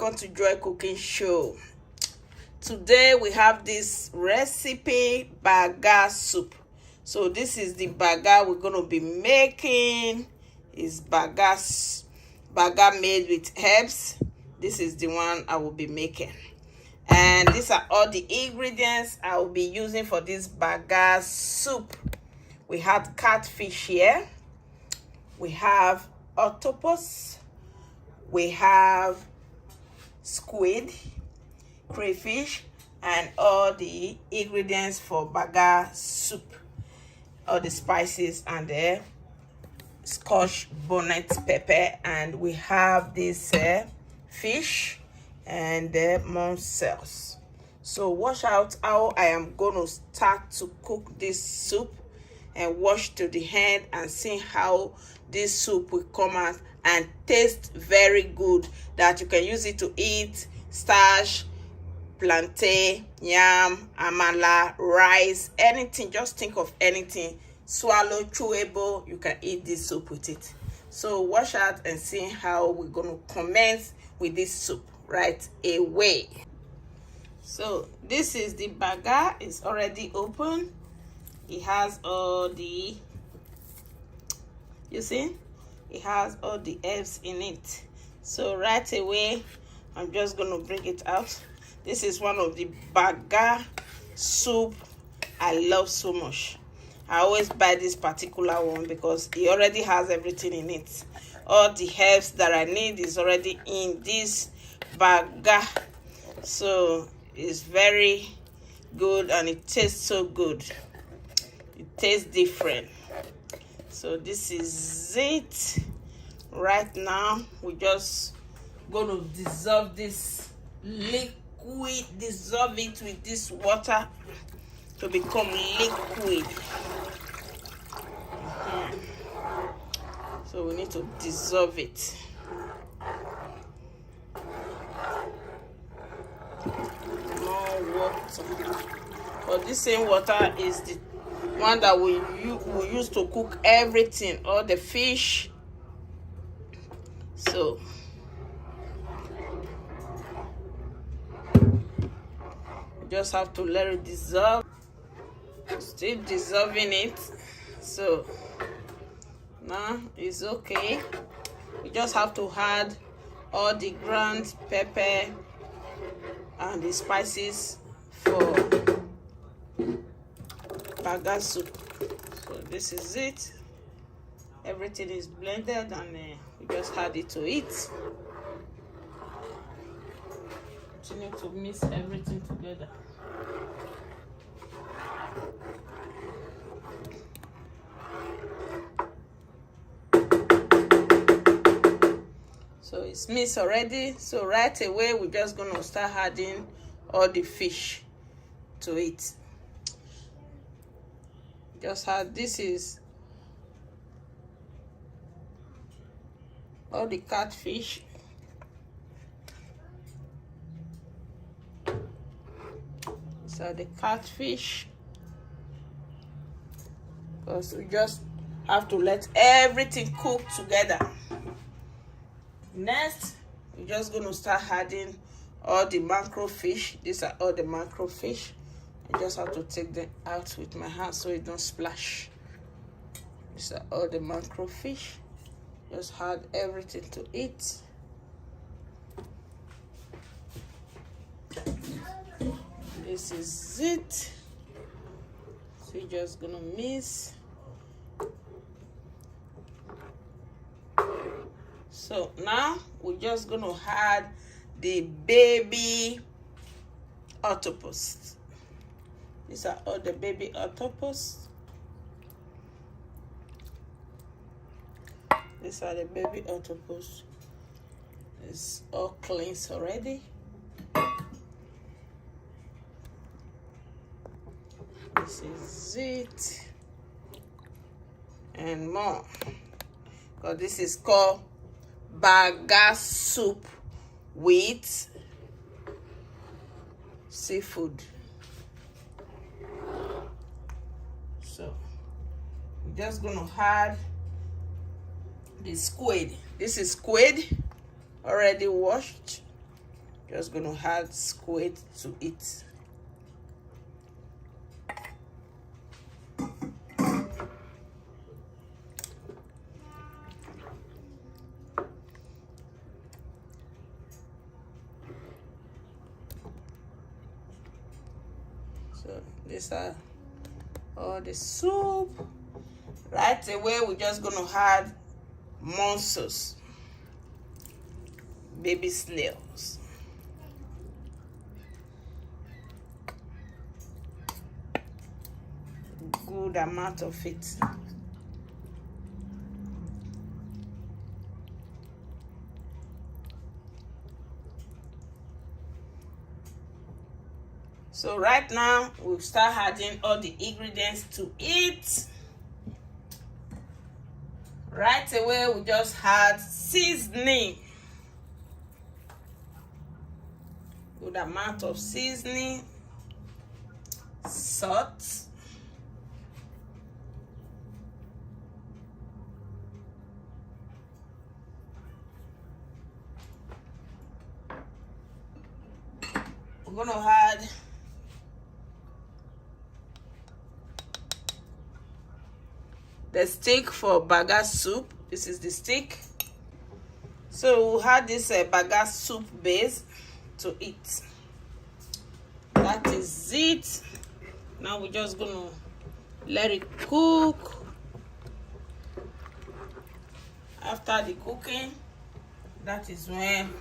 welcome to Joy Cooking Show. Today we have this recipe Banga soup. So this is the Banga we're going to be making. It's Banga made with herbs. This is the one I will be making. And these are all the ingredients I will be using for this Banga soup. We have catfish here. We have octopus. We have squid, crayfish, and all the ingredients for Banga soup. All the spices and the scotch bonnet pepper. And we have this fish and the mussels. So watch out how I am going to start to cook this soup, and watch to the end and see how this soup will come out and taste very good, that you can use it to eat starch, plantain, yam, amala, rice, anything. Just think of anything, swallow, chewable, you can eat this soup with it. So watch out and see how we're going to commence with this soup right away. So this is the Banga. It's already open. It has all the, you see, it has all the herbs in it. So right away I'm just going to bring it out. This is one of the Banga soup I love so much. I always buy this particular one because it already has everything in it. All the herbs that I need is already in this Banga. So it's very good and it tastes so good. It tastes different. So this is it. Right now we're just going to dissolve this liquid, dissolve it with this water to become liquid. So we need to dissolve it. More water. But this same water is the one that we use to cook everything, all the fish. So you just have to let it dissolve. Still dissolving it. So now it's okay. You just have to add all the ground pepper and the spices for Banga soup. So this is it. Everything is blended and we just add it to it. Continue to mix everything together. So it's mixed already. So right away we're just gonna start adding all the fish to it. Just add, this is all the catfish. So the catfish, because we just have to let everything cook together. Next, we're just going to start adding all the mackerel fish. These are all the mackerel fish. I just have to take them out with my hand so it don't splash. These are all the mackerel fish. Just add everything to it. This is it. So you're just gonna mix. So now we're just gonna add the baby octopus. These are all the baby octopus. These are the baby octopus. It's all cleansed already. This is it. And more. Because this is called Banga soup with seafood. So we're just gonna add the squid. This is squid already washed. Just gonna add squid to it. So these are all the soup. Right away, we're just gonna add monsters, baby snails. Good amount of it. So right now, we'll start adding all the ingredients to it. Right away, we just add seasoning. Good amount of seasoning, salt, we're gonna add the stick for Banga soup. This is the stick. So we'll add this Banga soup base to it. That is it. Now we're just gonna let it cook. After the cooking, that is when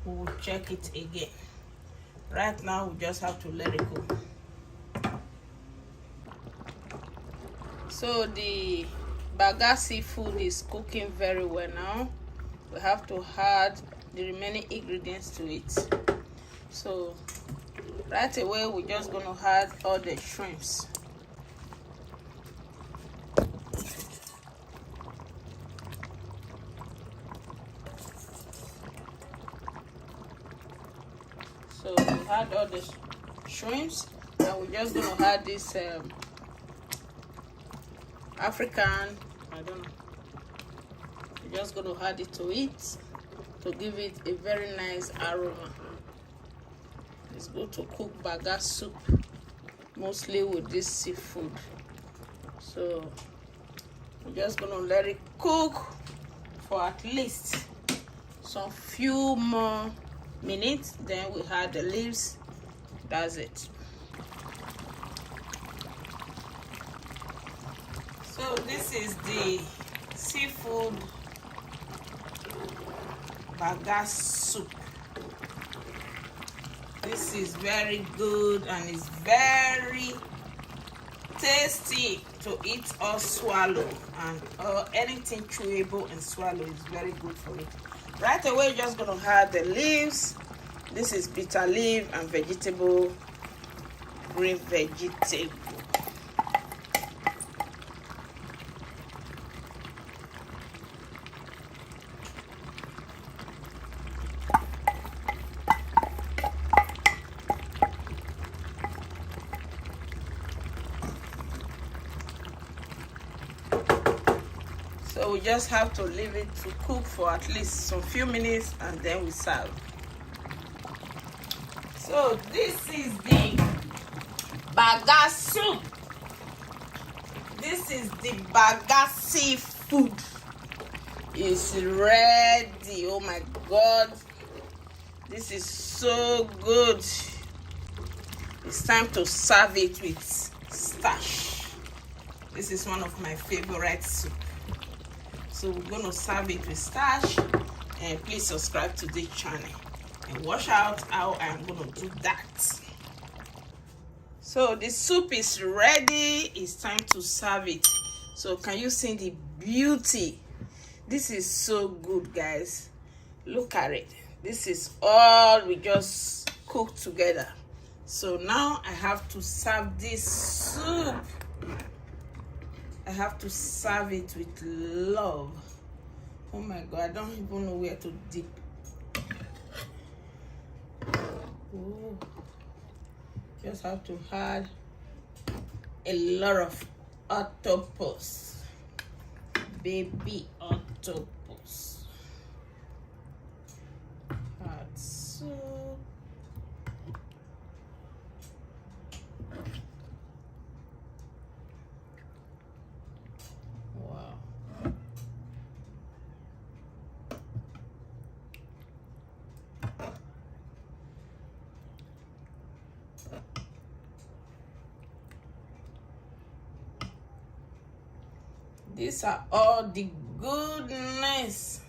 we will check it again. Right now, we just have to let it cook. So the Banga seafood is cooking very well now. We have to add the remaining ingredients to it. So right away, we're just gonna add all the shrimps. So we add all the shrimps, and we're just gonna add this African, I don't know. We're just gonna add it to it to give it a very nice aroma. It's good to cook Banga soup mostly with this seafood. So we're just gonna let it cook for at least some few more minutes. Then we add the leaves. That's it. So this is the seafood Banga soup. This is very good and it's very tasty to eat or swallow, and anything chewable and swallow is very good for it. Right away, just gonna add the leaves. This is bitter leaf and vegetable, green vegetable. So we just have to leave it to cook for at least some few minutes and then we serve. So this is the Banga soup. This is the Banga seafood. It's ready. Oh my God. This is so good. It's time to serve it with starch. This is one of my favorite soup. So we're gonna serve it with starch, and please subscribe to this channel and watch out how I'm gonna do that. So the soup is ready. It's time to serve it. So can you see the beauty? This is so good, guys. Look at it. This is all we just cooked together. So now I have to serve this soup. I have to serve it with love. Oh my God, I don't even know where to dip. Oh. Just have to add a lot of octopus. Baby octopus. These are all the goodness.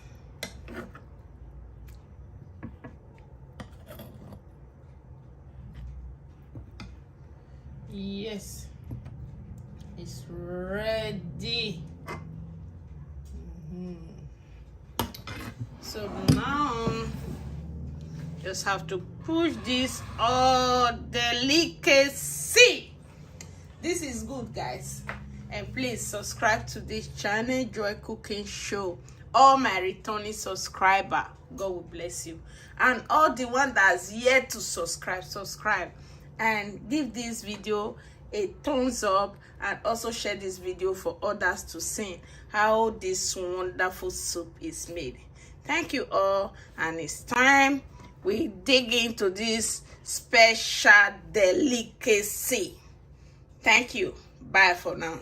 Yes, it's ready. So now just have to push this all delicacy. This is good, guys, and please subscribe to this channel, Joy Cooking Show. All my returning subscriber, God will bless you, and all the one that's yet to subscribe and give this video a thumbs up, and also share this video for others to see how this wonderful soup is made. Thank you all, and it's time we dig into this special delicacy. Thank you. Bye for now.